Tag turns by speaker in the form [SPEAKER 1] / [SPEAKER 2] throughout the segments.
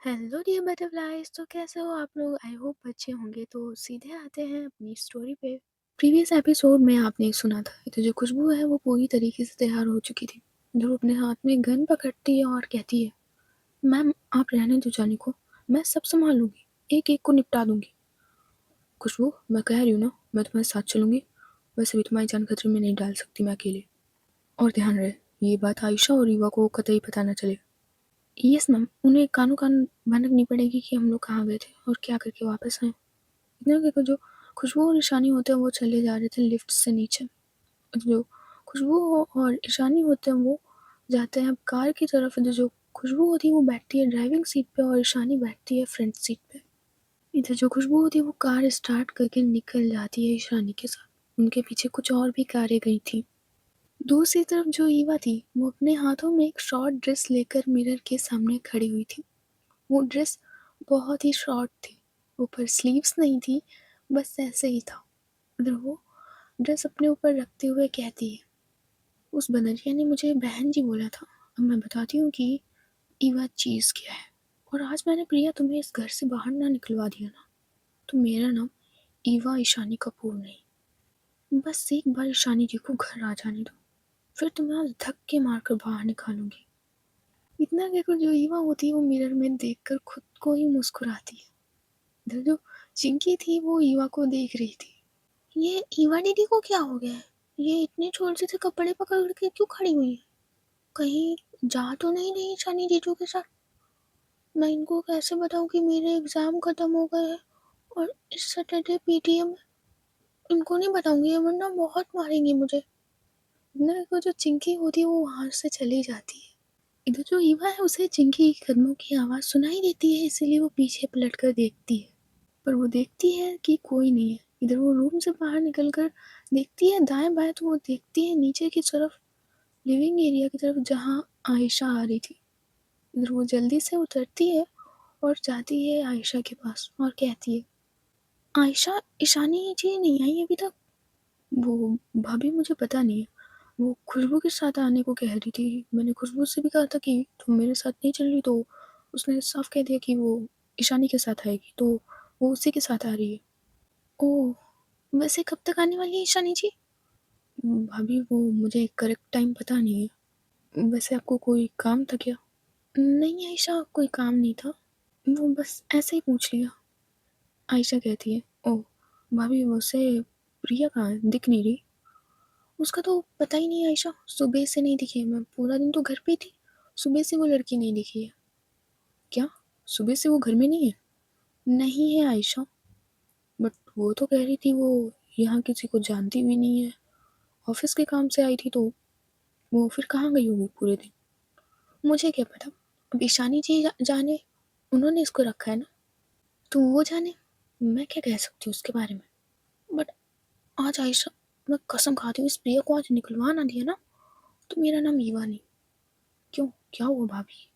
[SPEAKER 1] Hello dear butterflies. तो कैसे हो आप लोग? आई होप अच्छे होंगे। तो सीधे आते हैं अपनी स्टोरी पे। प्रीवियस एपिसोड में आपने सुना था तो जो खुशबू है वो पूरी तरीके से तैयार हो चुकी थी। जो अपने हाथ में गन पकड़ती है और कहती है, मैम आप रहने दो जाने को, मैं सब संभाल लूंगी, एक एक को निपटा दूंगी। खुशबू, मैं कह रही हूँ ना, मैं तुम्हारे साथ चलूंगी। वैसे भी तुम्हारी जान खतरे में नहीं डाल सकती मैं अकेले। और ध्यान रहे, ये बात आयशा और रीवा को कतई पता न चले। यस मैम, उन्हें कानों कान भनकनी पड़ेगी कि हम लोग कहाँ गए थे और क्या करके वापस आए। इतना कहकर जो खुशबू और ईशानी होते हैं वो चले जा रहे थे लिफ्ट से नीचे। जो खुशबू और ईशानी होते हैं वो जाते हैं अब कार की तरफ। जो खुशबू होती है वो बैठती है ड्राइविंग सीट पे और ईशानी बैठती है फ्रंट सीट पे। इधर जो खुशबू होती है वो कार स्टार्ट करके निकल जाती है ईशानी के साथ। उनके पीछे कुछ और भी कारें गई थी। दूसरी तरफ जो ईवा थी वो अपने हाथों में एक शॉर्ट ड्रेस लेकर मिरर के सामने खड़ी हुई थी। वो ड्रेस बहुत ही शॉर्ट थी, ऊपर स्लीव्स नहीं थी, बस ऐसे ही था। उधर वो ड्रेस अपने ऊपर रखते हुए कहती है, उस बनरिया ने मुझे बहन जी बोला था। अब मैं बताती हूँ कि ईवा चीज़ क्या है। और आज मैंने प्रिया तुम्हें इस घर से बाहर ना निकलवा दिया ना, तो मेरा नाम ईवा ईशानी कपूर नहीं। बस एक बार ईशानी जी को घर आ जाने दो, फिर तुम्हें आज धक्के मारकर बाहर निकालूंगी। इतना कहकर जो ईवा होती है वो मिरर में देखकर खुद को ही मुस्कुराती है। इधर जो चिंकी थी वो ईवा को देख रही थी। ये ईवा दीदी को क्या हो गया है? ये इतने छोटे से कपड़े पकड़ के क्यों खड़ी हुई है? कहीं जा तो नहीं रही शनि जीजू के साथ? मैं इनको कैसे बताऊं कि मेरे एग्जाम खत्म हो गए हैं और इस सैटरडे पीटीएम है? इनको नहीं बताऊंगी वरना बहुत मारेंगी मुझे। इधर को जो चिंकी होती है वो वहां से चली जाती है। इधर जो ईवा है उसे चिंकी के कदमों की आवाज सुनाई देती है, इसीलिए वो पीछे पलट कर देखती है। पर वो देखती है कि कोई नहीं है। इधर वो रूम से बाहर निकलकर देखती है दाएं बाएं, तो वो देखती है नीचे की तरफ, लिविंग एरिया की तरफ जहाँ आयशा आ रही थी। इधर वो जल्दी से उतरती है और जाती है आयशा के पास और कहती है, आयशा ईशानी जी नहीं आई अभी तक? वो भाभी मुझे पता नहीं है, वो खुशबू के साथ आने को कह रही थी। मैंने खुशबू से भी कहा था कि तुम मेरे साथ नहीं चल रही, तो उसने साफ कह दिया कि वो ईशानी के साथ आएगी, तो वो उसी के साथ आ रही है। ओह, वैसे कब तक आने वाली है ईशानी जी? भाभी वो मुझे करेक्ट टाइम पता नहीं है। वैसे आपको कोई काम था क्या? नहीं आयशा, कोई काम नहीं था, वो बस ऐसे ही पूछ लिया। आयशा कहती है, ओह भाभी वैसे प्रिया कहाँ है, दिख नहीं रही? उसका तो पता ही नहीं आयशा, सुबह से नहीं दिखी है। मैं पूरा दिन तो घर पे थी, सुबह से वो लड़की नहीं दिखी है। क्या, सुबह से वो घर में नहीं है? नहीं है आयशा, बट वो तो कह रही थी वो यहाँ किसी को जानती भी नहीं है, ऑफिस के काम से आई थी, तो वो फिर कहाँ गई होगी पूरे दिन? मुझे क्या पता, अब ईशानी जी जाने, उन्होंने इसको रखा है ना, तो वो जाने, मैं क्या कह सकती हूँ उसके बारे में। बट आज आयशा, मैं कसम खाती हूँ इस प्रिया को आज निकलवा ना दिया ना, तो मेरा नाम ईवा नहीं। क्यों, क्या हुआ भाभी?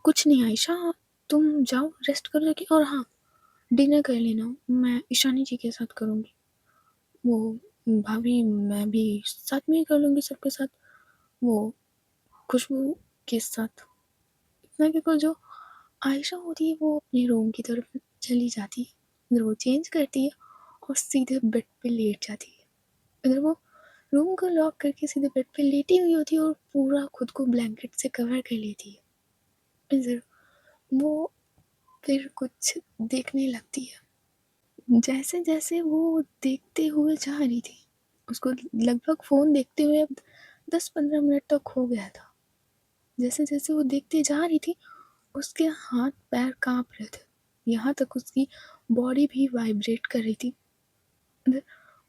[SPEAKER 1] कुछ नहीं आयशा, तुम जाओ रेस्ट कर लेके, और हाँ, डिनर कर लेना, मैं ईशानी जी के साथ करूँगी। वो भाभी मैं भी साथ में ही कर लूँगी सबके साथ, वो खुशबू के साथ। इतना कहकर जो आयशा होती है वो अपने रूम की तरफ चली जाती है। इधर वो चेंज करती है और सीधे बेड पे लेट जाती है। इधर वो रूम को लॉक करके सीधे बेड पे लेटी हुई होती है और पूरा खुद को ब्लैंकेट से कवर कर लेती है। इधर वो फिर कुछ देखने लगती है। जैसे जैसे वो देखते हुए जा रही थी, उसको लगभग फोन देखते हुए अब 10-15 मिनट तक हो गया था। जैसे जैसे वो देखते जा रही थी उसके हाथ पैर कांप रहे थे, यहाँ तक उसकी बॉडी भी वाइब्रेट कर रही थी।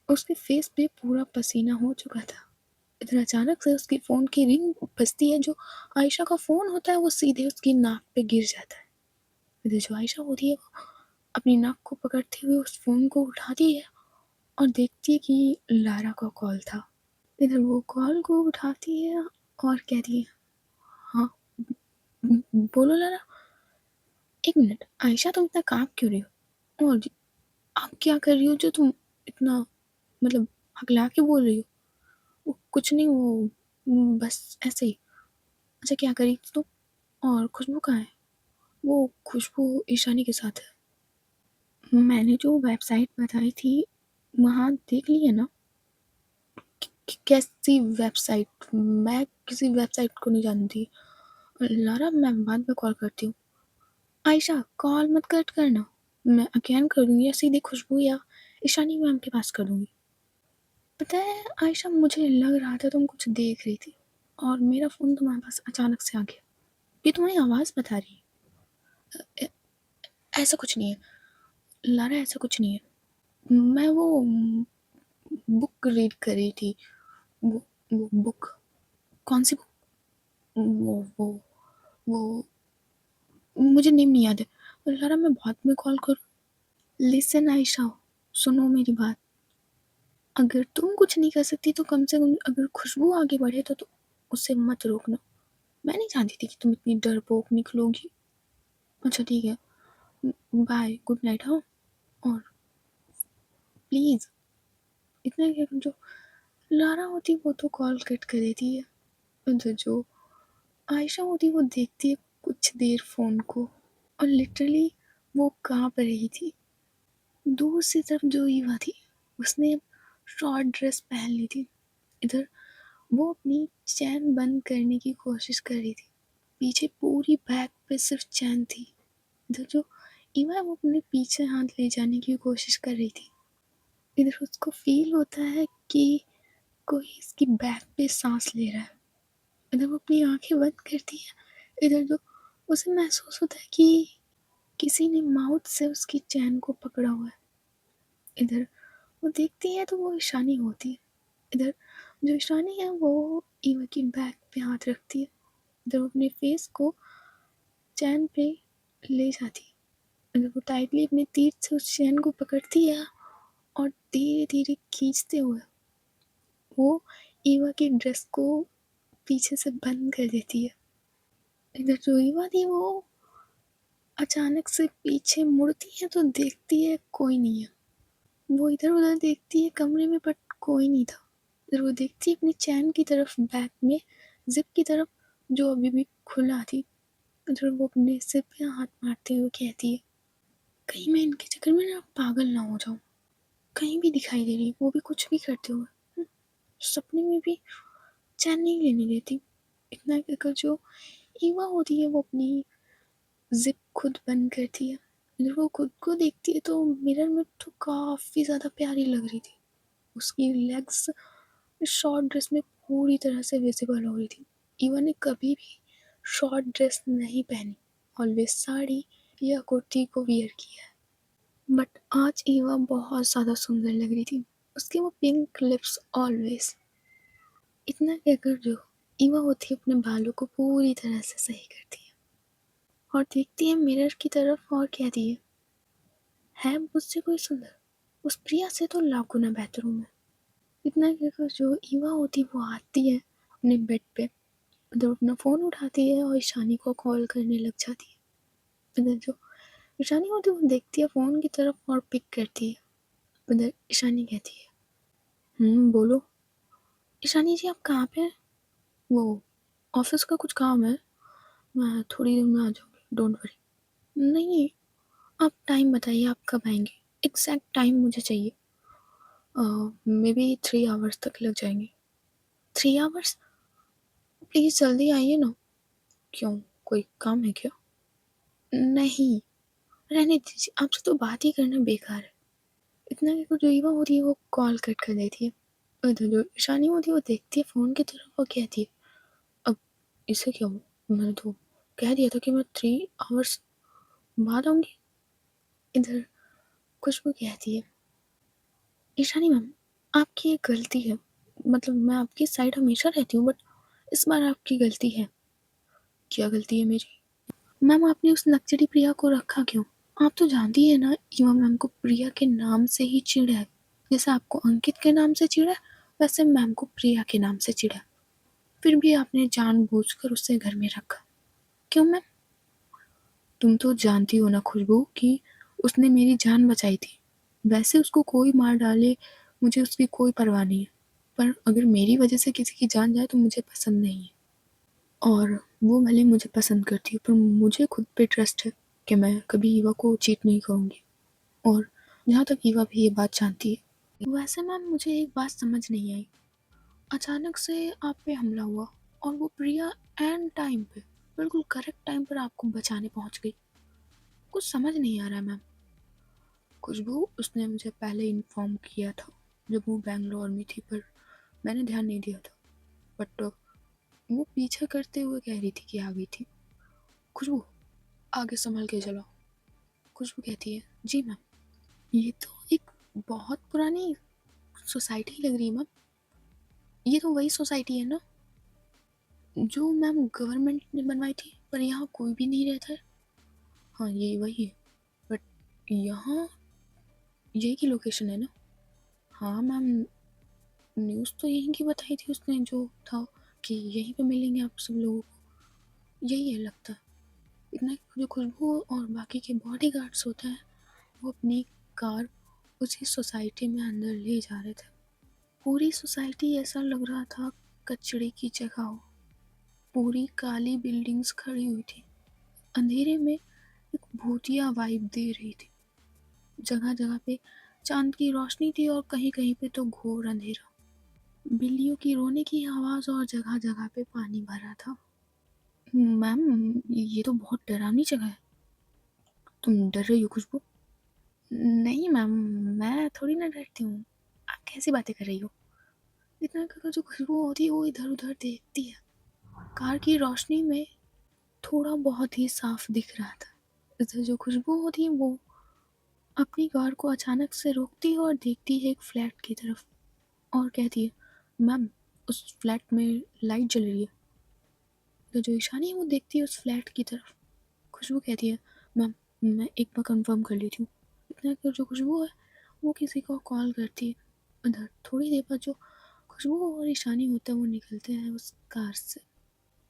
[SPEAKER 1] उसके फेस पे पूरा पसीना हो चुका था। इधर अचानक से उसकी फ़ोन की रिंग बजती है। जो आयशा का फ़ोन होता है वो सीधे उसकी नाक पे गिर जाता है। इधर जो आयशा होती है वो अपनी नाक को पकड़ते हुए उस फ़ोन को उठाती है और देखती है कि लारा का कॉल था। इधर वो कॉल को उठाती है और कहती है, हाँ बोलो लारा। एक मिनट आयशा, तुम इतना काँप क्यों रही हो? और आप क्या कर रही हो जो तुम इतना, मतलब हकला के बोल रही हो? वो कुछ नहीं, वो बस ऐसे ही। अच्छा क्या करी थी तुम? और खुशबू कहाँ है? वो खुशबू ईशानी के साथ है। मैंने जो वेबसाइट बताई थी वहाँ देख ली है ना? कैसी वेबसाइट? मैं किसी वेबसाइट को नहीं जानती। लारा, मैं बाद में कॉल करती हूँ। आयशा, कॉल मत कट करना, मैं अगेन कर दूंगी या सीधे खुशबू या ईशानी मैम के पास कर दूंगी। पता है आयशा, मुझे लग रहा था तुम कुछ देख रही थी और मेरा फ़ोन तुम्हारे पास अचानक से आ गया। ये तुम्हारी आवाज़ बता रही है। ऐसा कुछ नहीं है लारा, ऐसा कुछ नहीं है। मैं वो बुक रीड कर रही थी। वो बुक, कौन सी बुक? वो मुझे नेम नहीं याद है। लारा, मैं बाद में कॉल करूँ? लिसन आयशा, सुनो मेरी बात। अगर तुम कुछ नहीं कर सकती तो कम से कम अगर खुशबू आगे बढ़े तो उसे मत रोकना। मैं नहीं जानती थी कि तुम इतनी डरपोक निकलोगी। अच्छा ठीक है, बाय, गुड नाइट। हाँ, और प्लीज़ इतना क्या जो लारा होती वो तो कॉल कट कर देती है, तो जो आयशा होती वो देखती है कुछ देर फ़ोन को और लिटरली वो काँप रही थी। दूसरी तरफ जो ईवा थी उसने शॉर्ट ड्रेस पहन ली थी। इधर वो अपनी चैन बंद करने की कोशिश कर रही थी। पीछे पूरी बैक पे सिर्फ चैन थी। इधर जो ईवा है वो अपने पीछे हाथ ले जाने की कोशिश कर रही थी। इधर उसको फील होता है कि कोई इसकी बैक पे सांस ले रहा है। इधर वो अपनी आंखें बंद करती है। इधर जो उसे महसूस होता है कि किसी ने माउथ से उसकी चैन को पकड़ा हुआ है। इधर वो देखती है तो वो ईशानी होती है। इधर जो ईशानी है वो ईवा की बैक पे हाथ रखती है। इधर वो अपने फेस को चैन पे ले जाती है। इधर वो टाइटली अपने तीर से उस चैन को पकड़ती है और धीरे धीरे खींचते हुए वो ईवा की ड्रेस को पीछे से बंद कर देती है। इधर जो ईवा थी वो अचानक से पीछे मुड़ती है तो देखती है कोई नहीं है। वो इधर उधर देखती है कमरे में, बट कोई नहीं था। इधर वो देखती है अपनी चैन की तरफ, बैक में जिप की तरफ जो अभी भी खुला थी। इधर वो अपने सिर पे हाथ मारते हुए कहती है, कहीं मैं इनके चक्कर में ना पागल ना हो जाऊं। कहीं भी दिखाई दे रही, वो भी कुछ भी करते हुए। सपने में भी चैन नहीं लेने देती। इतना कहकर जो ईवा होती है वो अपनी जिप खुद बंद करती है। जब वो खुद को देखती है तो मिरर में तो काफ़ी ज़्यादा प्यारी लग रही थी। उसकी लेग्स शॉर्ट ड्रेस में पूरी तरह से विजिबल हो रही थी। ईवा ने कभी भी शॉर्ट ड्रेस नहीं पहनी, ऑलवेज साड़ी या कुर्ती को वियर किया है। बट आज ईवा बहुत ज़्यादा सुंदर लग रही थी। उसके वो पिंक लिप्स ऑलवेज। इतना कहकर जो ईवा होती है अपने बालों को पूरी तरह से सही करती है और देखती है मिरर की तरफ और कहती है मुझसे कोई सुंदर? उस प्रिया से तो लाख गुना बेहतर हूँ मैं। इतना कहकर जो ईवा होती वो आती है अपने बेड पे। उधर अपना फ़ोन उठाती है और ईशानी को कॉल करने लग जाती है। उधर जो ईशानी होती है वो देखती है फ़ोन की तरफ और पिक करती है। उधर ईशानी कहती है, बोलो। ईशानी जी, आप कहाँ पे हैं? वो ऑफिस का कुछ काम है, मैं थोड़ी देर में आ जाऊँगी, डोंट वरी। नहीं, आप टाइम बताइए, आप कब आएंगे? एग्जैक्ट टाइम मुझे चाहिए। मे बी 3 आवर्स तक लग जाएंगे। 3 आवर्स? प्लीज़ जल्दी आइए ना। क्यों, कोई काम है क्या? नहीं, रहने दीजिए, आपसे तो बात ही करना बेकार है। इतना कहकर जो ईवा होती है वो कॉल कट कर देती है। उधर जो ईशानी होती है वो देखती है फ़ोन की तरफ और कहती है, अब इसे क्या हुआ? मैंने तो कह दिया था कि मैं 3 आवर्स बाद आऊँगी। इधर खुशबू कहती है, ईशानी मैम, आपकी एक गलती है। मतलब मैं आपकी साइड हमेशा रहती हूँ, बट इस बार आपकी गलती है। क्या गलती है मेरी? मैम, आपने उस नक्चड़ी प्रिया को रखा क्यों? आप तो जानती है ना, ईवा मैम को प्रिया के नाम से ही चिढ़ है। जैसे आपको अंकित के नाम से चिढ़ है, वैसे मैम को प्रिया के नाम से चिढ़ है। फिर भी आपने जानबूझकर उसे घर में रखा। क्यों मैम? तुम तो जानती हो ना खुशबू कि उसने मेरी जान बचाई थी। वैसे उसको कोई मार डाले, मुझे उसकी कोई परवाह नहीं है, पर अगर मेरी वजह से किसी की जान जाए तो मुझे पसंद नहीं है। और वो भले मुझे पसंद करती है, पर मुझे खुद पे ट्रस्ट है कि मैं कभी ईवा को चीट नहीं करूँगी, और जहाँ तक ईवा भी ये बात जानती है। वैसे मैम मुझे एक बात समझ नहीं आई, अचानक से आप पे हमला हुआ और वो प्रिया एंड टाइम पे, बिल्कुल करेक्ट टाइम पर आपको बचाने पहुँच गई। कुछ समझ नहीं आ रहा है मैम। खुशबू उसने मुझे पहले इन्फॉर्म किया था जब वो बैंगलोर में थी, पर मैंने ध्यान नहीं दिया था। बट वो पीछा करते हुए कह रही थी कि आ गई थी। खुशबू आगे संभल के चलो। खुशबू कहती है जी मैम। ये तो एक बहुत पुरानी सोसाइटी लग रही है मैम। ये तो वही सोसाइटी है ना जो मैम गवर्नमेंट ने बनवाई थी, पर यहाँ कोई भी नहीं रहता है। हाँ ये वही है, बट यहाँ यही की लोकेशन है ना। हाँ मैम, न्यूज़ तो यहीं की बताई थी उसने, जो था कि यहीं पे मिलेंगे आप सब लोगों को। यही है लगता है। इतना जो खुशबू और बाकी के बॉडी गार्ड्स होते हैं वो अपनी कार उसी सोसाइटी में अंदर ले जा रहे थे। पूरी सोसाइटी ऐसा लग रहा था कचड़े की जगह हो। पूरी काली बिल्डिंग्स खड़ी हुई थी, अंधेरे में एक भूतिया वाइब दे रही थी। जगह जगह पे चांद की रोशनी थी और कहीं कहीं पे तो घोर अंधेरा। बिल्लियों की रोने की आवाज़ और जगह जगह पे पानी भरा था। मैम ये तो बहुत डरावनी जगह है। तुम डर रही हो खुशबू? नहीं मैम, मैं थोड़ी ना डरती हूँ। आप कैसी बातें कर रही हो? इतना का जो खुशबू होती है वो इधर उधर देखती है। कार की रोशनी में थोड़ा बहुत ही साफ दिख रहा था। इधर जो खुशबू होती है वो अपनी कार को अचानक से रोकती है और देखती है एक फ्लैट की तरफ और कहती है मैम उस फ्लैट में लाइट जल रही है। तो जो ईशानी है वो देखती है उस फ्लैट की तरफ। खुशबू कहती है मैम मैं एक बार कंफर्म कर लेती हूँ। इतना कर जो खुशबू है वो किसी को कॉल करती है। उधर थोड़ी देर बाद जो खुशबू और ईशानी होता है वो निकलते हैं उस कार से।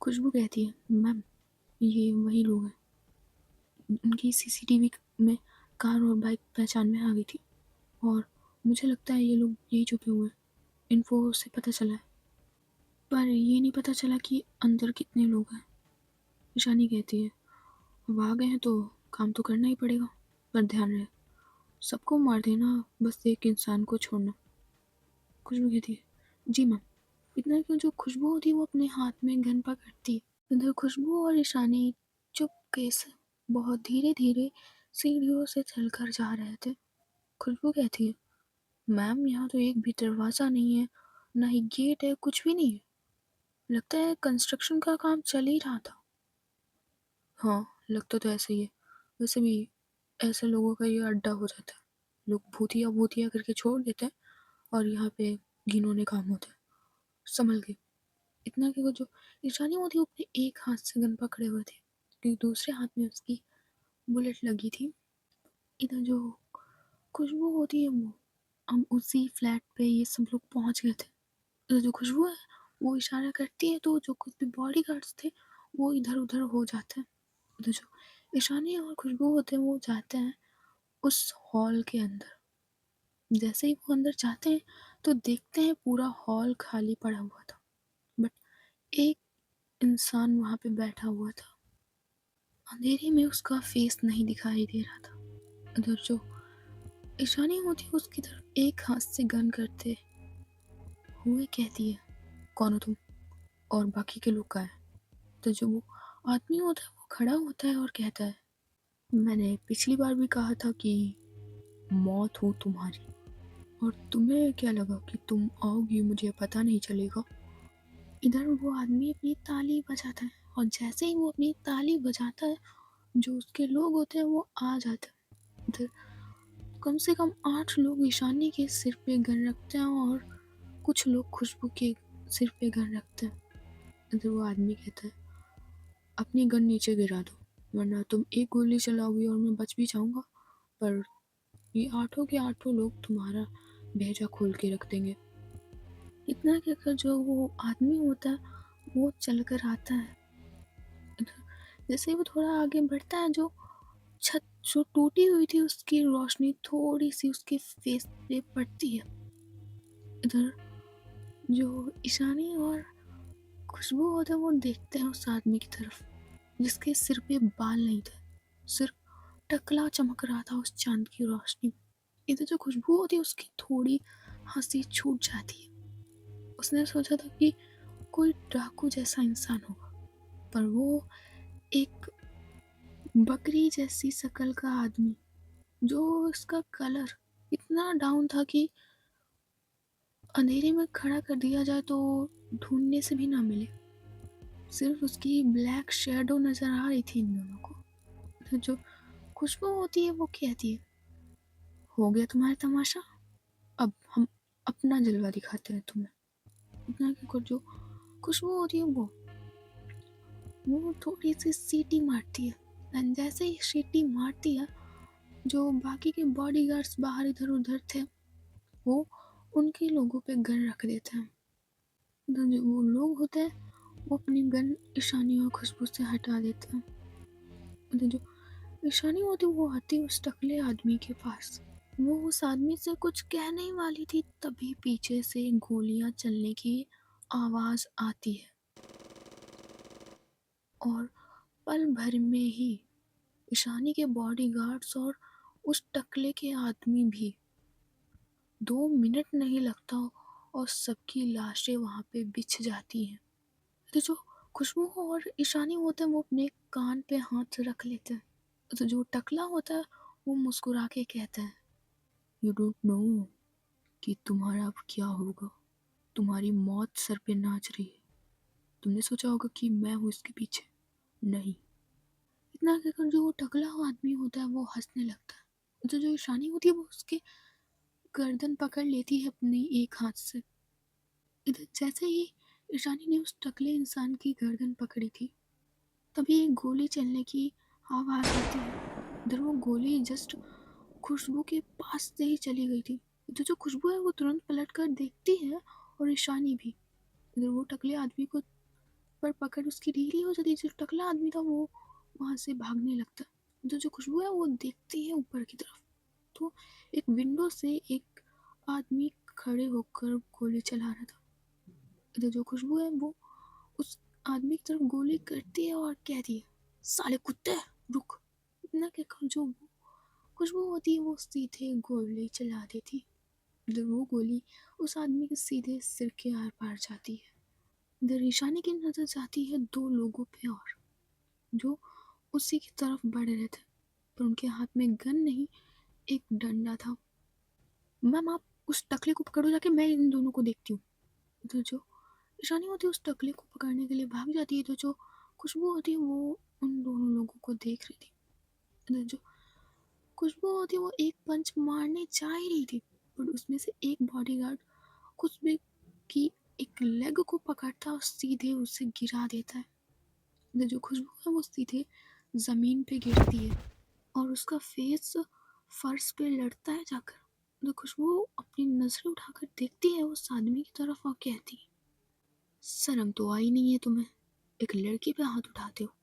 [SPEAKER 1] खुशबू कहती है मैम ये वही लोग हैं, उनकी सीसीटीवी में कार और बाइक पहचान में आ गई थी, और मुझे लगता है ये लोग यही छुपे हुए हैं। इन्फो से पता चला है, पर ये नहीं पता चला कि अंदर कितने लोग हैं। ईशानी कहती है अब आ गए हैं तो काम तो करना ही पड़ेगा, पर ध्यान रहे सबको मार देना, बस एक इंसान को छोड़ना। खुशबू कहती है जी मैम। इतना क्यों जो खुशबू होती है वो अपने हाथ में गन पकड़ती है। इधर खुशबू और ईशानी चुपके से बहुत धीरे धीरे सीढ़ियों से चलकर जा रहे थे। खुशबू कहती है मैम यहाँ तो एक भी दरवाज़ा नहीं है, ना ही गेट है, कुछ भी नहीं है। लगता है कंस्ट्रक्शन का काम चल ही रहा था। हाँ लगता तो ऐसा ही है। वैसे भी ऐसे लोगों का ये अड्डा हो जाता है। लोग भूतिया भूतिया करके छोड़ देते हैं और यहाँ पे घिनौने काम होते हैं। संभल के। इतना कि वो जो ईशानी होती वो अपने एक हाथ से गन पकड़े हुए थे क्योंकि दूसरे हाथ में उसकी बुलेट लगी थी। इधर जो खुशबू होती है वो, हम उसी फ्लैट पे ये सब लोग पहुंच गए थे। इधर जो खुशबू है वो इशारा करती है तो जो कुछ भी बॉडी गार्ड्स थे वो इधर उधर हो जाते हैं। उधर जो ईशानी और खुशबू होते हैं वो जाते हैं उस हॉल के अंदर। जैसे ही वो अंदर जाते हैं तो देखते हैं पूरा हॉल खाली पड़ा हुआ था, बट एक इंसान वहाँ पे बैठा हुआ था। अंधेरे में उसका फेस नहीं दिखाई दे रहा था। उधर जो ईशानी होती है उसकी तरफ एक हाथ से गन करते हुए कहती है कौन हो तुम और बाकी के लोग कहाँ हैं। तो जो वो आदमी होता है वो खड़ा होता है और कहता है मैंने पिछली बार भी कहा था कि मौत हो तुम्हारी, और तुम्हें क्या लगा कि तुम आओगी मुझे पता नहीं चलेगा। इधर वो आदमी अपनी ताली बजाता है और जैसे ही वो अपनी ताली बजाता है जो उसके लोग होते हैं वो आ जाते हैं। इधर कम से कम 8 लोग ईशानी के सिर पे गन रखते हैं और कुछ लोग खुशबू के सिर पे गन रखते हैं। इधर वो आदमी कहता है अपनी गन नीचे गिरा दो, वरना तुम एक गोली चलाओगी और मैं बच भी जाऊंगा, पर ये 8 के 8 लोग तुम्हारा भेजा खोल के रख देंगे। इतना कहकर जो वो आदमी होता है वो चल कर आता है। जैसे ही वो थोड़ा आगे बढ़ता है जो छत जो टूटी हुई थी उसकी रोशनी थोड़ी सी उसके फेस पे पड़ती है। इधर जो ईशानी और खुशबू होते हैं वो देखते हैं उस आदमी की तरफ जिसके सिर पे बाल नहीं थे, सिर्फ टकला चमक रहा था उस चाँद की रोशनी में। इधर जो खुशबू होती है उसकी थोड़ी हँसी छूट जाती है। उसने सोचा था कि कोई डाकू जैसा इंसान होगा, पर वो एक बकरी जैसी शक्ल का आदमी, जो उसका कलर इतना डाउन था कि अंधेरे में खड़ा कर दिया जाए तो ढूँढने से भी ना मिले। सिर्फ़ उसकी ब्लैक शैडो नज़र आ रही थी इन दोनों को। तो जो खुशबू होती है वो कहती है, "हो गया तुम्हारा तमाशा? अब हम अपना जलवा दिखाते हैं तुम्हें।" इतना कि जो खुशबू होती है वो थोड़ी-सी सीटी मारती है, एंड जैसे ही सीटी मारती है, जो बाकी के बॉडीगार्ड्स बाहर इधर-उधर थे, वो उनके लोगों पे गन रख देते हैं। तो जो वो लोग होते हैं, वो अपनी गन ईशानी और खुशबू से हटा देते हैं। तो जो ईशानी होती है वो आती है उस टकले आदमी के पास। वो उस आदमी से कुछ कहने ही वाली थी, तभी पीछे से गोलियां चलने की आवाज आती है और पल भर में ही ईशानी के बॉडीगार्ड्स और उस टकले के आदमी भी 2 मिनट नहीं लगता और सबकी लाशें वहां पे बिछ जाती हैं। तो जो खुशबू और ईशानी होते हैं वो अपने कान पे हाथ रख लेते हैं। तो जो टकला होता है वो मुस्कुरा के कहता है, यू डोंट नो कि तुम्हारा अब क्या होगा। तुम्हारी मौत सर पे नाच रही है। तुमने सोचा होगा कि मैं हूँ इसके पीछे। नहीं। इतना कहकर जो टकला आदमी होता है वो हंसने लगता है। तो जो ईशानी होती है वो उसके गर्दन पकड़ लेती है अपनी एक हाथ से। इधर जैसे ही ईशानी ने उस टकले इंसान की गर्दन पकड़ी थी, तभी एक गोली चलने की आवाज आती है। इधर वो गोली जस्ट खुशबू के पास से ही चली गई थी। तो जो खुशबू है वो तुरंत पलट कर देखती है और ईशानी भी। इधर वो टकले आदमी को पर पकड़ उसकी ढीली हो जाती है। जो टकला आदमी था वो वहां से भागने लगता है। तो जो खुशबू है वो देखती है ऊपर की तरफ, तो एक विंडो से एक आदमी खड़े होकर गोली चला रहा था। इधर जो खुशबू है वो उस आदमी की तरफ गोली करती है और कहती है, साले कुत्ते रुक। इतना कहकर जो खुशबू होती है वो सीधे गोली चला देती है। इधर वो गोली उस आदमी के सीधे सिर के आर पार जाती है। इधर ईशानी की नजर जाती है दो लोगों पे और, जो उसी की तरफ बढ़ रहे थे, पर उनके हाथ में गन नहीं, एक डंडा था। मैम आप उस टकले को पकड़ो जाके, मैं इन दोनों को देखती हूँ। तो जो ईशानी होती है उस टकले को पकड़ने के लिए भाग जाती है। तो जो खुशबू होती है वो उन दोनों लोगों को देख रही थी। तो जो खुशबू होती है वो एक पंच मारने जा ही रही थी, पर उसमें से एक बॉडीगार्ड खुशबू की एक लेग को पकड़ता और सीधे उसे गिरा देता है। तो जो खुशबू है वो सीधे जमीन पे गिरती है और उसका फेस फर्श पे लड़ता है जाकर। तो खुशबू अपनी नजरें उठाकर देखती है उस आदमी की तरफ और कहती है, शर्म तो आई नहीं है तुम्हें, एक लड़की पे हाथ उठाते हो।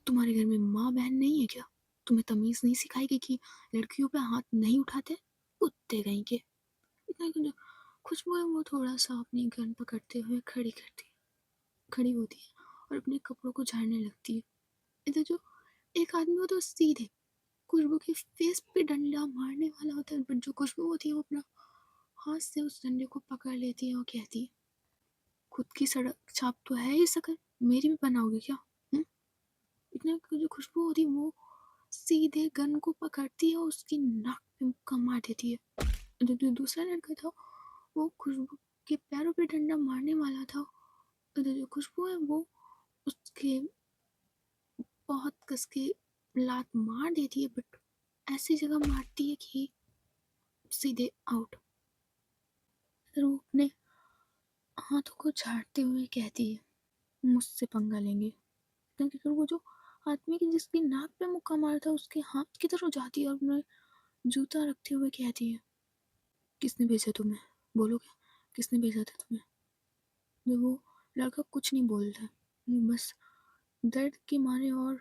[SPEAKER 1] तुम्हारे घर में माँ बहन नहीं है क्या? तुम्हें तमीज नहीं सिखाई गई कि लड़कियों पे हाथ नहीं उठाते? कुत्ते कहीं के। इतना कि जो खुशबू है वो थोड़ा सा अपनी गन पकड़ते हुए खड़ी होती है और अपने कपड़ों को झाड़ने लगती है। इधर जो एक आदमी होता है सीधे खुशबू के फेस पे डंडा मारने वाला होता है, बट जो खुशबू होती है वो अपना हाथ से उस डंडे को पकड़ लेती है और कहती है, खुद की सड़क छाप तो है ही शकल, मेरी भी बनाओगे क्या? इतने जो खुशबू होती है वो सीधे गन को पकड़ती है और उसकी नाक पे मुक्का मार देती है। जो दूसरा लड़का था वो खुशबू के पैरों पे डंडा मारने वाला था। जो खुशबू है वो उसके बहुत कस के लात मार देती है, बट ऐसी जगह मारती है कि सीधे आउट। फिर वो अपने हाथों को झाड़ते हुए कहती है, मुझसे पंगा लेंगे। क्योंकि फिर वो जो आदमी की जिसकी नाक पे मुक्का मारा था उसके हाथ की तरफ जाती है और अपने जूता रखते हुए कहती है, किसने भेजा तुम्हें? बोलोगे किसने भेजा था तुम्हें? जब वो लड़का कुछ नहीं बोलता, वो बस दर्द के मारे और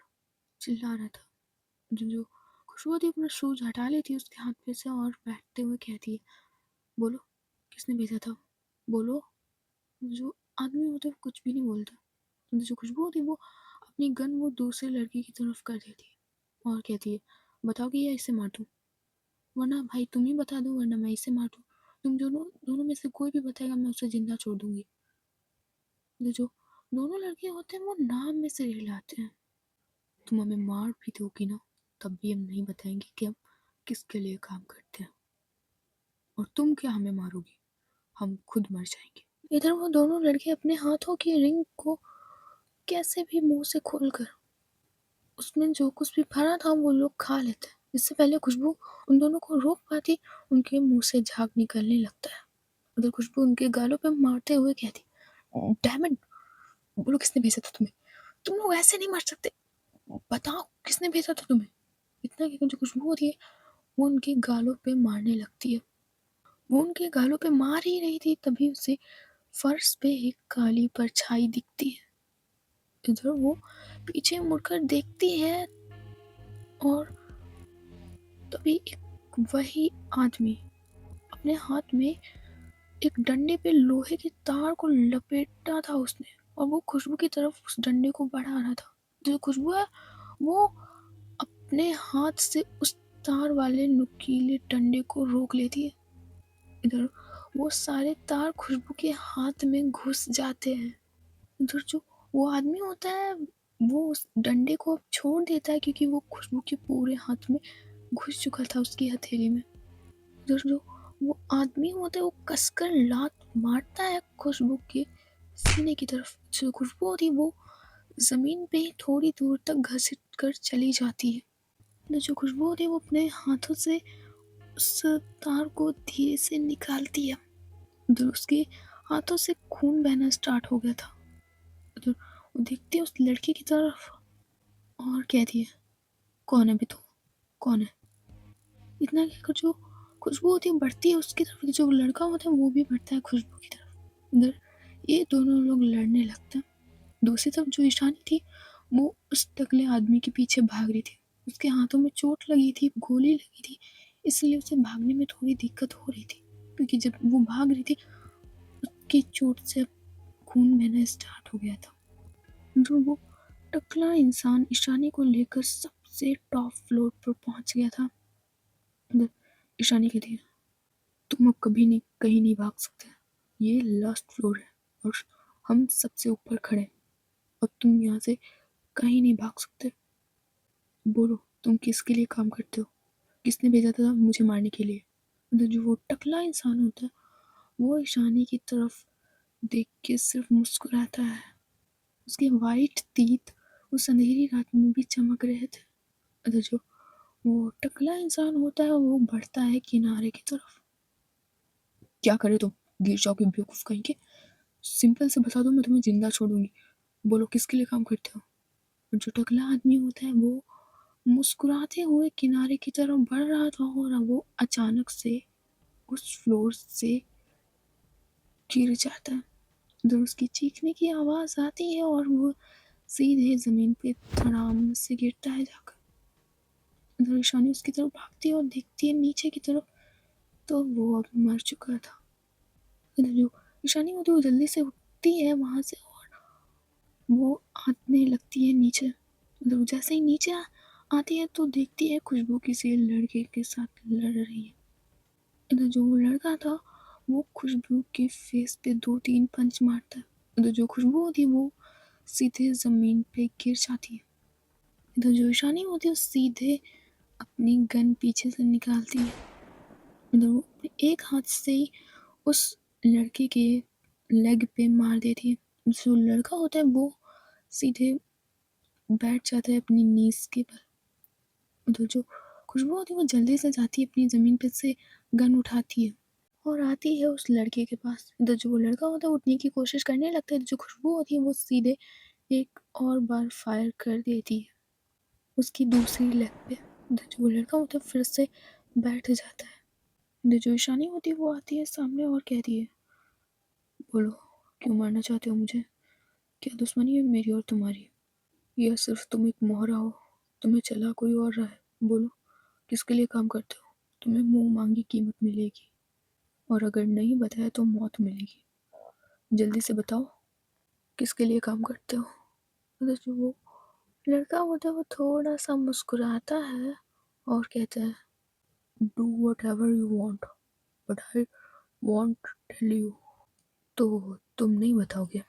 [SPEAKER 1] चिल्ला रहा था। जो खुशबू होती है अपना शूज हटा लेती है उसके हाथ पे से और बैठते हुए कहती है, बोलो किसने भेजा था? बोलो। जो आदमी होता है कुछ भी नहीं बोलता। जो खुशबू होती है वो अपनी गन वो दूसरे लड़की की तरफ कर देती है। और कहती है, बताओगी या इसे मार दूँ? वरना भाई तुम ही बता दो, वरना मैं इसे मार दूँ। तुम दोनों दोनों में से कोई भी बताएगा, मैं उसे ज़िंदा छोड़ दूँगी। तो जो दोनों लड़के होते हैं वो नाम में से रिलाते हैं। तुम हमें मार भी दोगी ना, तब भी हम नहीं बताएंगे कि हम किसके लिए काम करते हैं। और तुम क्या हमें मारोगी, हम खुद मर जाएंगे। इधर वो दोनों लड़के अपने हाथों की रिंग को कैसे भी मुंह से खोलकर उसमें जो कुछ भी भरा था वो लोग खा लेते हैं। इससे पहले खुशबू उन दोनों को रोक पाती, उनके मुंह से झाग निकलने लगता है। उधर खुशबू उनके गालों पे मारते हुए कहती, डैम इट, बोलो किसने भेजा था तुम्हें? तुम लोग ऐसे नहीं मर सकते, बताओ किसने भेजा था तुम्हें? इतना कि जो खुशबू होती है वो उनके गालों पे मारने लगती है। वो उनके गालों पे मार ही रही थी, तभी उसे फर्श पे एक काली परछाई दिखती है। इधर वो पीछे मुड़कर देखती है और तभी एक वही आदमी अपने हाथ में एक डंडे पे लोहे के तार को लपेटा था उसने, और वो खुशबू की तरफ उस डंडे को बढ़ा रहा था। जो खुशबू है वो अपने हाथ से उस तार वाले नुकीले डंडे को रोक लेती है। इधर वो सारे तार खुशबू के हाथ में घुस जाते हैं। इधर जो वो आदमी होता है वो उस डंडे को अब छोड़ देता है, क्योंकि वो खुशबू के पूरे हाथ में घुस चुका था उसकी हथेली में। इधर जो वो आदमी होता है वो कसकर लात मारता है खुशबू के सीने की तरफ। जो खुशबू होती है वो जमीन पे ही थोड़ी दूर तक घसीट कर चली जाती है। तो जो खुशबू होती है वो अपने हाथों से उस तार को धीरे से निकालती है। उधर उसके हाथों से खून बहना स्टार्ट हो गया था। उधर वो देखती है उस लड़की की तरफ और कहती है, कौन है भी तू, कौन है? इतना कहकर जो खुशबू होती है बढ़ती है उसकी तरफ, जो लड़का होता है वो भी बढ़ता है खुशबू की तरफ। इधर ये दोनों लोग लड़ने लगते हैं। दूसरी तरफ जो ईशानी थी वो उस टकले आदमी के पीछे भाग रही थी। उसके हाथों में चोट लगी थी, गोली लगी थी, इसलिए उसे भागने में थोड़ी दिक्कत हो रही थी, क्योंकि जब वो भाग रही थी उसकी चोट से खून बहना स्टार्ट हो गया था। जो वो टकला इंसान ईशानी को लेकर सबसे टॉप फ्लोर पर पहुंच गया था। ईशानी कहती है, तुम अब कभी नहीं कहीं नहीं भाग सकते, ये लास्ट फ्लोर है और हम सबसे ऊपर खड़े हैं। अब तुम यहाँ से कहीं नहीं भाग सकते। बोलो तुम किसके लिए काम करते हो, किसने भेजा था मुझे मारने के लिए? जो वो टकला इंसान होता है वो ईशानी की तरफ देख के सिर्फ मुस्कुराता है। उसके वाइट टीथ उस अंधेरी रात में भी चमक रहे थे। जो वो टकला इंसान होता है वो बढ़ता है किनारे की तरफ। क्या करे तुम, गिर जाओगे बेवकूफ कहीं के। सिंपल से बता दो, मैं तुम्हें जिंदा छोड़ूंगी। बोलो किसके लिए काम करते हो? और जो टकला आदमी होता है वो मुस्कुराते हुए किनारे की तरफ बढ़ रहा था और वो अचानक से उस फ्लोर से गिर जाता है। तो उसकी चीखने की आवाज आती है और वो सीधे जमीन पे धड़ाम से गिरता है जाकर। इधर ईशानी उसकी तरफ भागती है और देखती है नीचे की तरफ, तो वो अब मर चुका था। इधर जो ईशानी होती है वो जल्दी से उठती है वहां से और वो आने लगती है नीचे। इधर जैसे ही नीचे आती है तो देखती है खुशबू किसी लड़के के साथ लड़ रही है। इधर जो वो लड़का था वो खुशबू के फेस पे 2-3 पंच मारता है। इधर जो खुशबू होती है वो सीधे जमीन पे गिर जाती है। इधर जो ईशानी होती है वो सीधे अपनी गन पीछे से निकालती है। इधर वो अपने एक हाथ से ही उस लड़के के लेग पे मार देती है। जो लड़का होता है वो सीधे बैठ जाता है अपनी नीज के बल। उधर जो खुशबू होती है वो जल्दी से जाती है अपनी ज़मीन पे से गन उठाती है और आती है उस लड़के के पास। इधर जो वो लड़का होता है उठने की कोशिश करने लगता है, जो खुशबू होती है वो सीधे एक और बार फायर कर देती है उसकी दूसरी लेग पे। इधर जो वो लड़का होता है फिर से बैठ जाता है। इधर जो ईशानी होती है वो आती है सामने और कहती है, बोलो क्यों मारना चाहते हो मुझे? क्या दुश्मनी है मेरी और तुम्हारी, या सिर्फ तुम एक मोहरा हो, तुम्हें चला कोई और रहा है? बोलो किसके लिए काम करते हो? तुम्हें मुंह मांगी कीमत मिलेगी, और अगर नहीं बताया तो मौत मिलेगी। जल्दी से बताओ किसके लिए काम करते हो? तो वो लड़का होता है वो थोड़ा-सा मुस्कुराता है और कहता है, "do whatever you want, but I won't tell you." "तो तुम नहीं बताओगे?"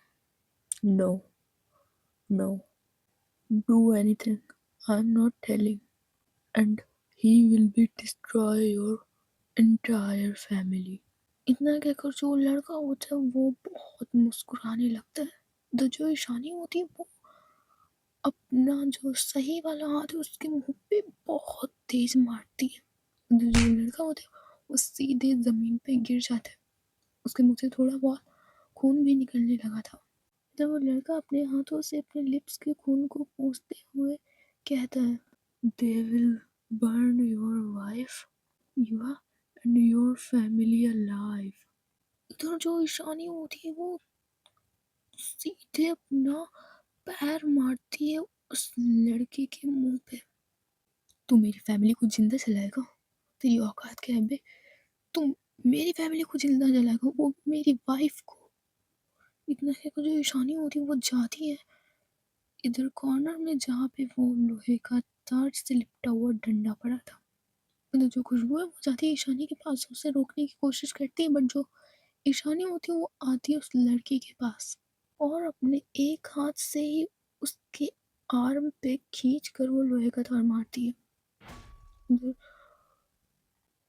[SPEAKER 1] "No, no, do anything, I am not telling, and he will be destroy your entire family." इतना कहकर जो लड़का होता है वो बहुत मुस्कुराने लगता है। तो जो ईशानी होती है वो अपना जो सही वाला हाथ है उसके मुंह पे बहुत तेज मारती है। तो जो लड़का होता है वो सीधे जमीन पे गिर जाता है। उसके मुंह से थोड़ा बहुत खून भी निकलने लगा था। जब वो लड़का अपने हाथों से अपने लिप्स के खून को पोंछते हुए कहता है, "they will burn your wife, you and your family alive." इधर जो ईशानी होती है वो सीधे अपना पैर मारती है उस लड़के के मुंह पे। "तू मेरी फैमिली को जिंदा जलाएगा? तेरी औकात क्या है बे? तुम मेरी फैमिली को जिंदा जलाएगा, वो मेरी वाइफ को?" इतना कहकर जो ईशानी होती है वो जाती है इधर कॉर्नर में जहाँ पे वो लोहे का तार से लिपटा हुआ डंडा पड़ा था। तो जो खुशबू है वो जाती है ईशानी के पास, उसे रोकने की कोशिश करती है, बट जो ईशानी होती है वो आती है उस लड़की के पास और अपने एक हाथ से ही उसके आर्म पे खींच कर वो लोहे का तार मारती है। इधर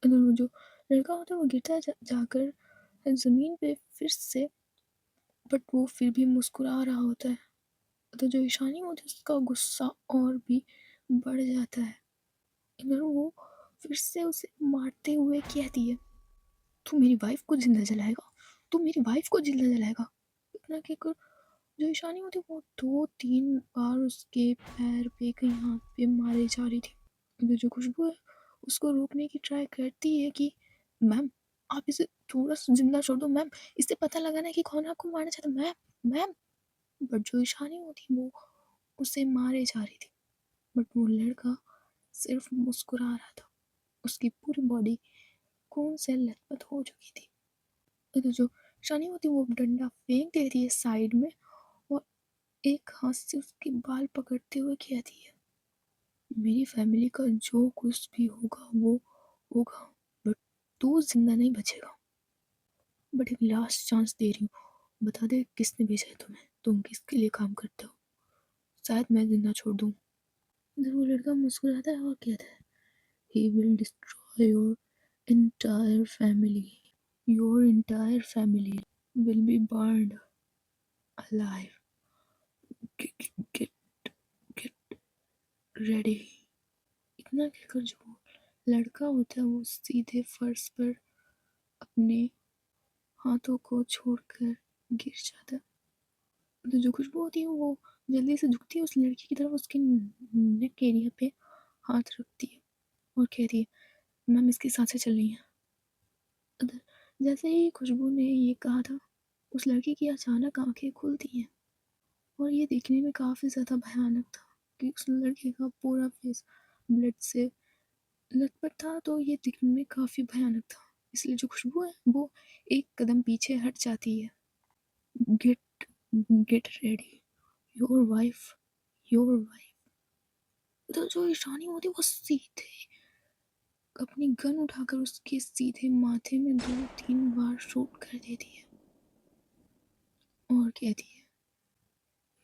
[SPEAKER 1] इधर वो जो लड़का होता है वो गिरता है जाकर जमीन पे फिर से, बट वो फिर भी मुस्कुरा रहा होता है। तो जो ईशानी होती है उसका गुस्सा और भी बढ़ जाता है। इधर वो फिर से उसे मारते हुए कहती है, "तू मेरी वाइफ को जिंदा जलाएगा? तू मेरी वाइफ को जिंदा जलाएगा?" इतना कहकर जो ईशानी होती है वो 2-3 बार उसके पैर पे कहीं हाथ पे मारे जा रही थी। इधर जो खुशबू है उसको रोकने की ट्राई करती है कि, "मैम, आप इसे थोड़ा सा जिंदा छोड़ दो मैम, इससे पता लगाना है कि कौन आपको मारना चाहता है मैम मैम।" बट जो ईशानी होती वो उसे मारे जा रही थी, बट वो लड़का सिर्फ मुस्कुरा रहा था। उसकी पूरी बॉडी खून से लथपथ हो चुकी थी। तो जो ईशानी होती वो डंडा फेंक देती है साइड में और एक हाथ से उसके बाल पकड़ते हुए कहती है, "मेरी फैमिली का जो कुछ भी होगा वो होगा, बट तू जिंदा नहीं बचेगा। बट एक लास्ट चांस दे रही हूँ, बता दे किसने भेजा है तुम्हें, तुम किसके लिए काम करते हो, शायद मैं जिंदा छोड़ दूँ।" जब वो लड़का मुस्कुराता है और कहता है, "he will destroy your entire family, your entire family will be burned alive, get get get ready." इतना कहकर जो लड़का होता है वो सीधे फर्श पर अपने हाथों को छोड़कर गिर जाता है। तो जो खुशबू होती है वो जल्दी से झुकती है उस लड़की की तरफ, उसके नेक एरिया पे हाथ रखती है और कहती है, "मैम, इसकी सांसें चल रही हैं।" अगर जैसे ही खुशबू ने ये कहा था उस लड़की की अचानक आंखें खुलती हैं और ये देखने में काफ़ी ज़्यादा भयानक था कि उस लड़के का पूरा फेस ब्लड से लथपथ था, तो ये दिखने में काफ़ी भयानक था। इसलिए जो खुशबू है वो एक कदम पीछे हट जाती है। Get get ready, your wife, your wife. तो जो ईशानी होती है वो सीधे अपनी गन उठाकर उसके सीधे माथे में 2-3 बार शूट कर देती है और कहती है,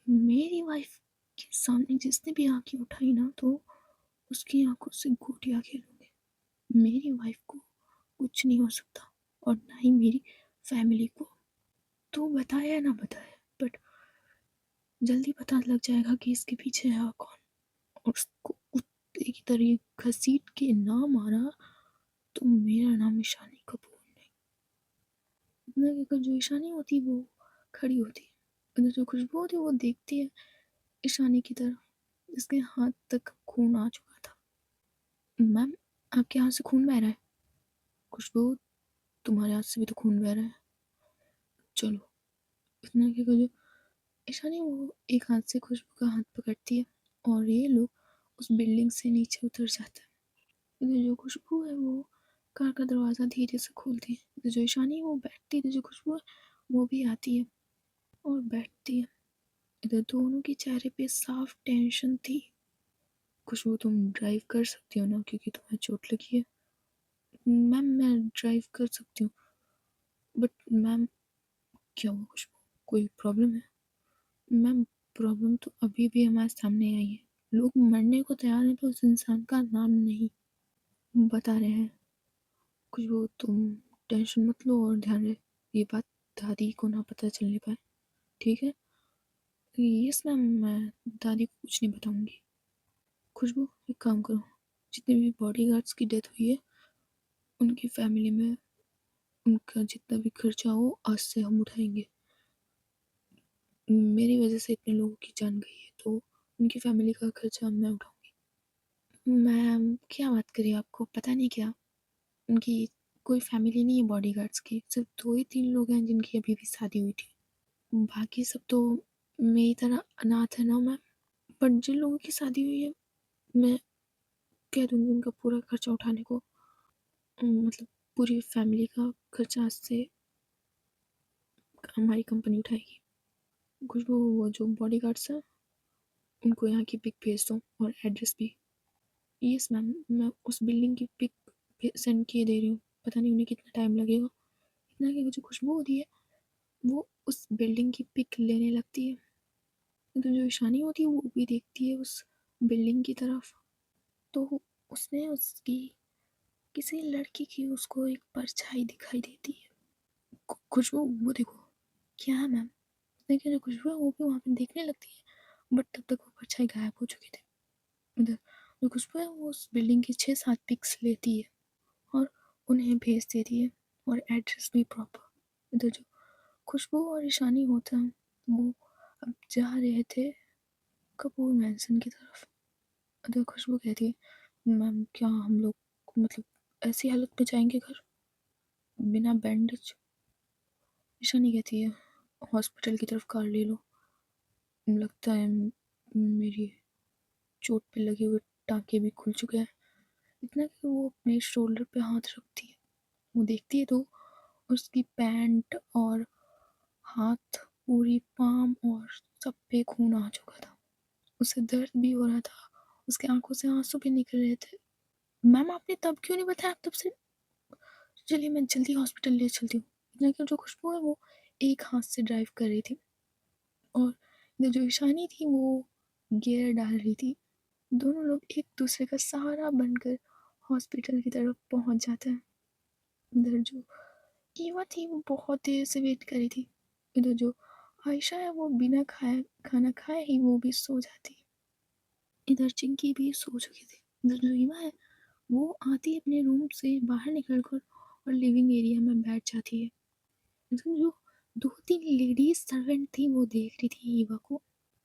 [SPEAKER 1] "मेरी वाइफ के सामने जिसने भी आंखें उठाई ना तो उसकी आंखों से गोटियां खेलूंगी। मेरी वाइफ को कुछ नहीं हो सकता और ना ही मेरी फैमिली को। तो बताए या ना बताए, बट जल्दी पता लग जाएगा कि इसके पीछे है कौन, और उसको कुत्ते की तरह घसीट के ना मारा तो मेरा नाम ईशानी कपूर नहीं।" इतना कहकर जो ईशानी होती वो खड़ी होती है, जो खुशबू होती वो देखती है ईशानी की तरफ, जिसके हाथ तक खून आ चुका था। "मैम, आपके हाथ से खून बह रहा है।" "खुशबू, तुम्हारे हाथ से भी तो खून बह रहा है, चलो।" इतना कहकर जो ईशानी वो एक हाथ से खुशबू का हाथ पकड़ती है और ये लोग उस बिल्डिंग से नीचे उतर जाते हैं। इधर जो खुशबू है वो कार का दरवाज़ा धीरे से खोलती है। इधर जो ईशानी है वो बैठती है, इधर जो खुशबू है वो भी आती है और बैठती है। इधर दोनों के चेहरे पे साफ टेंशन थी। खुशबू, तुम ड्राइव कर सकती हो ना, क्योंकि तुम्हें चोट लगी है? मैम, मैं ड्राइव कर सकती हूँ, बट मैम। क्या हुआ खुशबू, कोई प्रॉब्लम है? मैम, प्रॉब्लम तो अभी भी हमारे सामने आई है। लोग मरने को तैयार हैं तो उस इंसान का नाम नहीं बता रहे हैं। खुशबू, तुम टेंशन मत लो और ध्यान रहे ये बात दादी को ना पता चलने पाए, ठीक है? यस मैम, मैं दादी को कुछ नहीं बताऊंगी। खुशबू, एक काम करो, जितने भी बॉडी गार्ड्स की डेथ हुई है उनकी फैमिली में उनका जितना भी खर्चा हो आज से हम उठाएंगे। मेरी वजह से इतने लोगों की जान गई है तो उनकी फैमिली का खर्चा मैं उठाऊंगी। मैम, क्या बात करिए, आपको पता नहीं क्या? उनकी कोई फैमिली नहीं है बॉडीगार्ड्स की, सिर्फ 2 ही 3 लोग हैं जिनकी अभी भी शादी हुई थी। बाकी सब तो मेरी तरह अनाथ है ना मैम। बट जिन लोगों की शादी हुई है मैं कह दूंगी उनका पूरा खर्चा उठाने को। मतलब पूरी फैमिली का खर्चा आज से हमारी कंपनी उठाएगी। खुशबू, वो जो बॉडीगार्ड्स हैं उनको यहाँ की पिक भेज दो और एड्रेस भी। यस मैम, मैं उस बिल्डिंग की पिक सेंड किए दे रही हूँ। पता नहीं उन्हें कितना टाइम लगेगा। इतना कि वो जो खुशबू होती है वो उस बिल्डिंग की पिक लेने लगती है, तो जो ईशानी होती है वो भी देखती है उस बिल्डिंग की तरफ। तो उसमें उसकी किसी लड़की की उसको एक परछाई दिखाई देती है। खुशबू, वो देखो। क्या है मैम? उसने क्या, जो खुशबू है वो भी वहाँ पे देखने लगती है, बट तब तक वो परछाई गायब हो चुकी थी। इधर जो खुशबू है वो उस बिल्डिंग की 6-7 पिक्स लेती है और उन्हें भेज देती है, और एड्रेस भी प्रॉपर। इधर जो खुशबू और ईशानी होता है वो अब जा रहे थे कपूर मैंसन की तरफ। इधर खुशबू कहती है, मैम क्या हम लोग मतलब ऐसी हालत में जाएंगे घर बिना बैंडेज? ईशानी कहती है, हॉस्पिटल की तरफ कार ले लो, लगता है मेरी चोट पे लगे हुए टाँके भी खुल चुके हैं। इतना कि वो अपने शोल्डर पे हाथ रखती है, वो देखती है तो उसकी पैंट और हाथ, पूरी पाम और सब पे खून आ चुका था। उसे दर्द भी हो रहा था, उसकी आंखों से आंसू भी निकल रहे थे। मैम, आपने तब क्यों नहीं बताया? आप तब से, चलिए मैं जल्दी हॉस्पिटल ले चलती हूँ। इतना कि जो खुशबू है वो एक हाथ से ड्राइव कर रही थी और जो ईशानी थी वो गियर डाल रही थी। दोनों लोग एक दूसरे का सहारा बनकर हॉस्पिटल की तरफ पहुंच जाते हैं। इधर जो ईवा थी वो बहुत देर से वेट करी थी। इधर जो आयशा है वो बिना खाए खाना खाए ही वो भी सो जाती है। इधर चिंकी भी सो चुकी थी। इधर जो ईवा है वो आती है अपने रूम से बाहर निकल कर और लिविंग एरिया में बैठ जाती है। इधर जो 2-3 लेडीज सर्वेंट थी वो देख रही थी ईवा को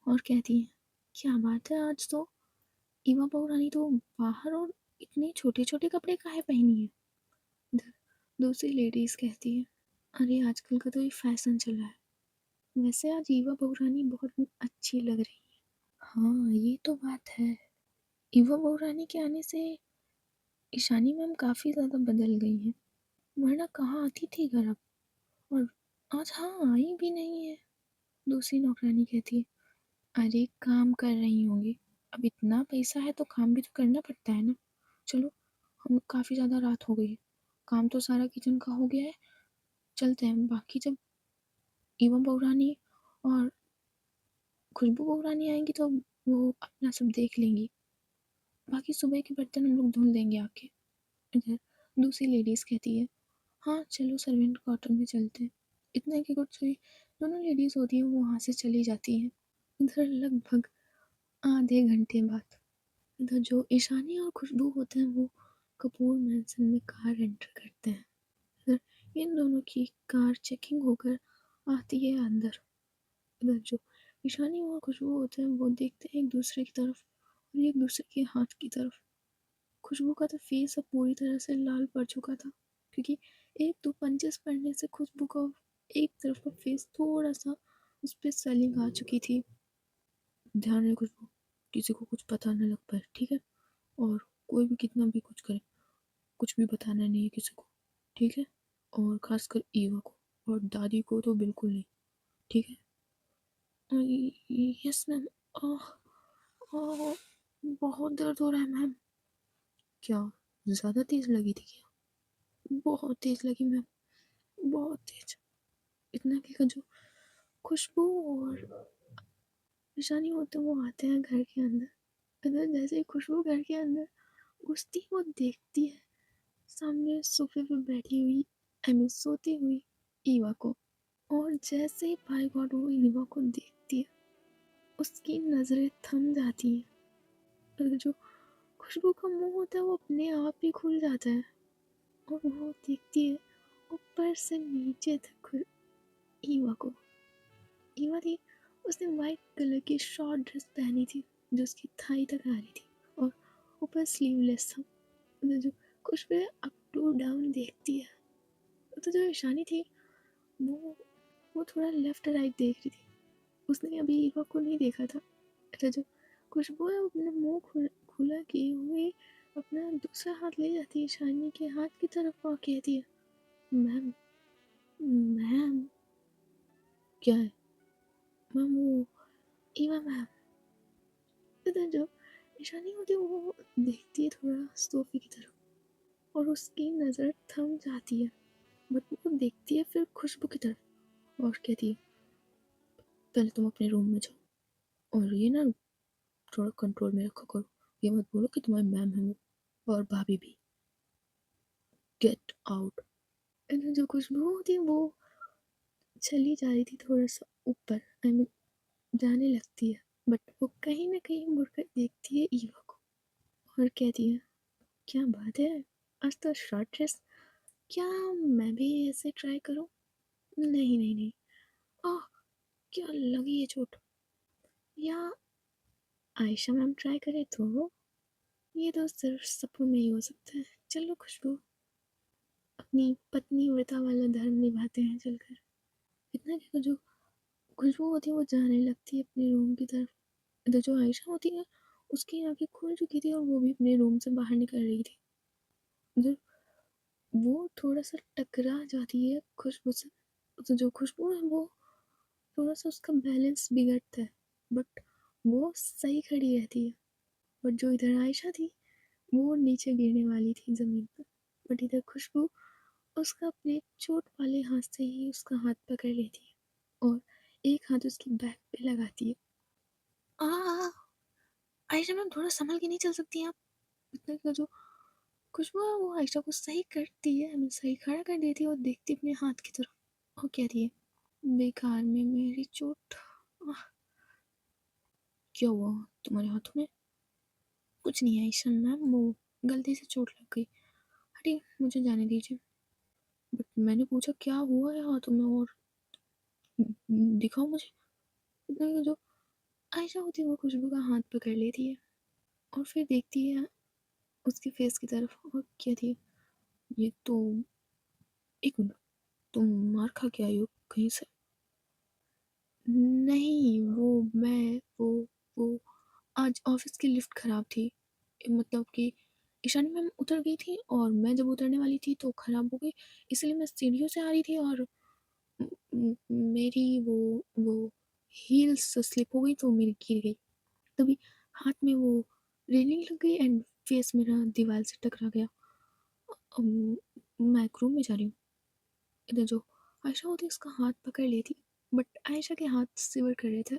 [SPEAKER 1] और कहती है, क्या बात है, आज तो ईवा बहू रानी तो बाहर, और इतने छोटे छोटे कपड़े काहे पहनी है? इधर दूसरी लेडीज कहती है, अरे आजकल का तो ये फैशन चला है। वैसे आज ईवा बहू रानी बहुत अच्छी लग रही है। हाँ, ये तो बात है। ईवा बहू रानी के आने से ईशानी मैम काफ़ी ज़्यादा बदल गई हैं, वरना कहाँ आती थी घर अब। और आज हाँ आई भी नहीं है। दूसरी नौकरानी कहती है, अरे काम कर रही होंगी, अब इतना पैसा है तो काम भी तो करना पड़ता है ना। चलो, हम काफ़ी ज़्यादा रात हो गई है, काम तो सारा किचन का हो गया है, चलते हैं। बाकी जब ईवा बहू रानी और खुशबू बहू रानी आएंगी तो वो अपना सब देख लेंगी, बाकी सुबह के बर्तन हम लोग धुल देंगे आके। इधर दूसरी लेडीज़ कहती है, हाँ चलो सर्वेंट क्वार्टर में चलते हैं। इतना कि कुछ हुई, दोनों लेडीज़ होती हैं वो वहाँ से चली जाती हैं। इधर लगभग आधे घंटे बाद इधर जो ईशानी और खुशबू होते हैं वो कपूर मैंसन में कार एंटर करते हैं। इधर इन दोनों की कार चेकिंग होकर आती है अंदर। इधर जो ईशानी और खुशबू होते हैं वो देखते हैं एक दूसरे की तरफ और एक दूसरे के हाथ की तरफ। खुशबू का तो फेस अब पूरी तरह से लाल पड़ चुका था, क्योंकि 1-2 पंचेस पड़ने से खुशबू का एक तरफ का फेस थोड़ा सा उस पर स्वेलिंग आ चुकी थी। ध्यान रहे खुशबू, किसी को कुछ पता न लग पाए, ठीक है? और कोई भी कितना भी कुछ करे, कुछ भी बताना नहीं है किसी को, ठीक है? और खासकर ईवा को, और दादी को तो बिल्कुल नहीं, ठीक है? Yes ma'am. आह! आह! बहुत दर्द हो रहा है मैम। क्या ज़्यादा तेज़ लगी थी क्या? बहुत तेज़ लगी मैम, बहुत तेज़। इतना कि जो खुशबू और निशानी होते हैं वो आते हैं घर के अंदर। अगर जैसे ही खुशबू घर के अंदर घुसती है वो देखती है सामने सोफ़े पे बैठी हुई सोती हुई ईवा को। और जैसे ही बाय गॉड वो ईवा को देखती है, उसकी नज़रें थम जाती हैं। और जो खुशबू का मुँह होता है वो अपने आप ही खुल जाता है और वो देखती है ऊपर से नीचे तक ईवा को। ईवा थी, उसने वाइट कलर की शॉर्ट ड्रेस पहनी थी जो उसकी थाई तक आ रही थी और ऊपर स्लीवलेस था। तो जो खुशबू अप टू डाउन देखती है, तो जो ईशानी थी वो वो थोड़ा लेफ्ट राइट देख रही थी। उसने अभी ईवा को नहीं देखा था। अच्छा, जो खुशबू है वो अपना मुंह खुला किए हुए अपना दूसरा हाथ ले जाती है ईशानी के हाथ की तरफ और कहती है, मैम, मैम। क्या है मैम? वो ईवा मैम। तो जो ईशानी होती है वो देखती है थोड़ा सोफे की तरफ और उसकी नज़र थम जाती है। बट वो देखती है फिर खुशबू की तरफ और कहती है, पहले तुम अपने रूम में जाओ और ये ना थोड़ा कंट्रोल में रखा करो। ये मत बोलो कि तुम्हारी मैम है वो और भाभी भी। Get out. जो खुशबू होती है वो चली जा रही थी थोड़ा सा ऊपर, जाने लगती है। बट वो कहीं ना कहीं मुड़कर देखती है ईवा को और कहती है, क्या बात है, आज तो शॉर्ट ड्रेस। क्या मैं भी ऐसे ट्राई करूं? नहीं नहीं नहीं। आह! क्या लगी ये चोट? या आयशा मैम ट्राई करे तो? ये तो सिर्फ सपनों में ही हो सकता है। चलो खुशबू, अपनी पत्नी व्रता वाला धर्म निभाते हैं चलकर। इतना क्या, जो खुशबू होती है वो जाने लगती है अपने रूम की तरफ। इधर जो आयशा होती है उसकी आंखें खुल चुकी थी और वो भी अपने रूम से बाहर निकल रही थी। इधर वो थोड़ा सा टकरा जाती है खुशबू से। तो जो खुशबू है वो थोड़ा सा उसका बैलेंस बिगड़ता है, बट वो सही खड़ी रहती है। बट जो इधर आयशा थी वो नीचे गिरने वाली थी ज़मीन पर। बट इधर खुशबू उसका अपने चोट वाले हाथ से ही उसका हाथ पकड़ लेती है और एक हाथ उसकी बैक पे लगाती है। आ आयशा मैम, थोड़ा संभल के नहीं चल सकती आप? इतना का जो खुशबू है वो आयशा को सही करती है, हमें सही खड़ा कर देती है और देखती अपने हाथ की तरफ और कहती है, बेकार में मेरी चोट। आह, क्या हुआ तुम्हारे हाथों में? कुछ नहीं है आयशा मैम, वो गलती से चोट लग गई। हटिए, मुझे जाने दीजिए। बट मैंने पूछा क्या हुआ है हाथों में और दिखाओ मुझे। इतना का जो आयशा होती है वो खुशबू का हाथ पकड़ लेती है और फिर देखती है उसके फेस की तरफ और कहती है, ये तो, एक मिनट, तुम मार खा के आई हो कहीं से? नहीं, वो आज ऑफिस की लिफ्ट खराब थी। मतलब कि ईशानी मैम उतर गई थी और मैं जब उतरने वाली थी तो खराब हो गई, इसलिए मैं सीढ़ियों से आ रही थी और मेरी वो हील्स स्लिप हो गई तो मेरी गिर गई। तभी हाथ में वो रेलिंग लग गई एंड फेस मेरा दीवार से टकरा गया। मैं एक रूम में जा रही हूँ। इधर जो आयशा होती है उसका हाथ पकड़ लेती, बट आयशा के हाथ सिवर कर रहे थे।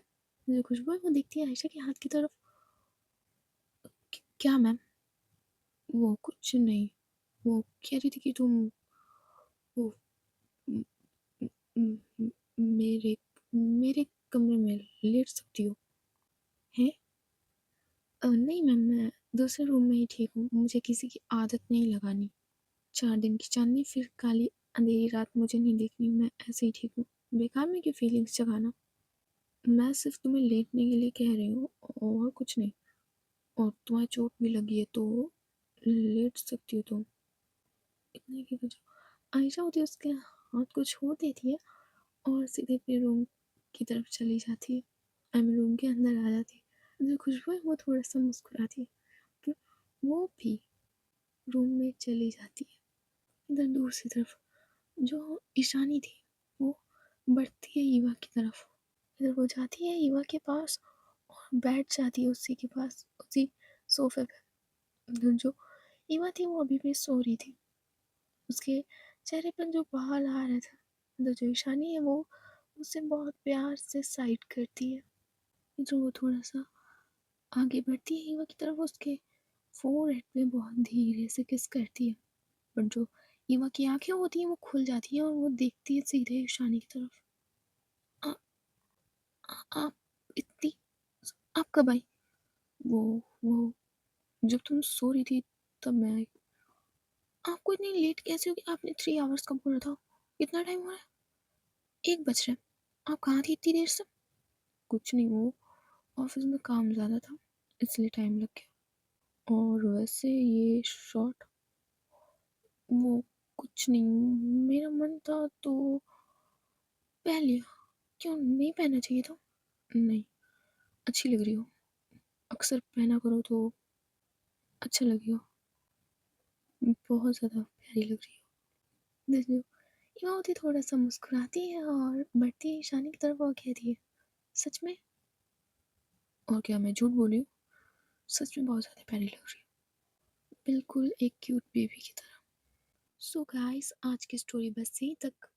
[SPEAKER 1] जो खुशबू है वो देखती है आयशा के हाथ की तरफ। क्या मैम? वो कुछ नहीं। वो कह रही थी कि तुम वो म- म- म- मेरे मेरे कमरे में लेट सकती हो। हैं? नहीं मैम, मैं दूसरे रूम में ही ठीक हूँ, मुझे किसी की आदत नहीं लगानी। 4 दिन की चांदनी फिर काली अंधेरी रात मुझे नहीं देखनी, मैं ऐसे ही ठीक हूँ। बेकार में क्यों फीलिंग्स जगाना। मैं सिर्फ तुम्हें लेटने के लिए कह रही हूँ और कुछ नहीं। और तुम्हारी चोट भी लगी है तो लेट सकती हो तुम। इतने की वजह आयशा होती है उसके हाथ को छोड़ देती है और सीधे अपने रूम की तरफ चली जाती है। रूम के अंदर आ जाती है। जो खुशबू है वो थोड़ा सा मुस्कुराती है, फिर वो भी रूम में चली जाती है। इधर दूसरी तरफ जो ईशानी थी वो बढ़ती है ईवा की तरफ इधर वो जाती है ईवा के पास और बैठ जाती है उसी के पास, उसी सोफ़े पे। इधर जो ईवा थी वो अभी भी सो रही थी। उसके चेहरे पर जो बाल आ रहे थे, इधर जो ईशानी है वो उसे बहुत प्यार से साइड करती है। जो वो थोड़ा-सा आगे बढ़ती है ईवा की तरफ, उसके फ़ोरहेड पे बहुत धीरे से किस करती है। पर जो ईवा की आँखें होती हैं वो खुल जाती हैं और वो देखती है सीधे ईशानी की तरफ। "आ आप इतनी आप कब आई?" "वो वो जब तुम सो रही थी तब मैं आई।" "आपको इतनी लेट कैसे हो गई? आपने 3 आवर्स का बोला था। कितना टाइम हुआ है?" "1 बज रहे हैं। आप कहाँ थी इतनी देर से?" "कुछ नहीं, वो ऑफ़िस में काम ज़्यादा था इसलिए टाइम लग गया। और वैसे ये शॉर्ट वो कुछ नहीं, मेरा मन था तो पहन लिया। क्यों नहीं पहनना चाहिए था?" "नहीं, अच्छी लग रही हो। अक्सर पहना करो तो अच्छा लगेगा। बहुत ज़्यादा प्यारी लग रही हो।" देखिए, इमामती थोड़ा-सा मुस्कुराती है और बढ़ती है ईशानी की तरफ और कहती है, "सच में? और क्या मैं झूठ बोली हूँ? सच में बहुत ज़्यादा प्यारी लग रही हो। बिल्कुल एक क्यूट बेबी की तरह।" सो गाइस, आज की स्टोरी बस यहीं तक।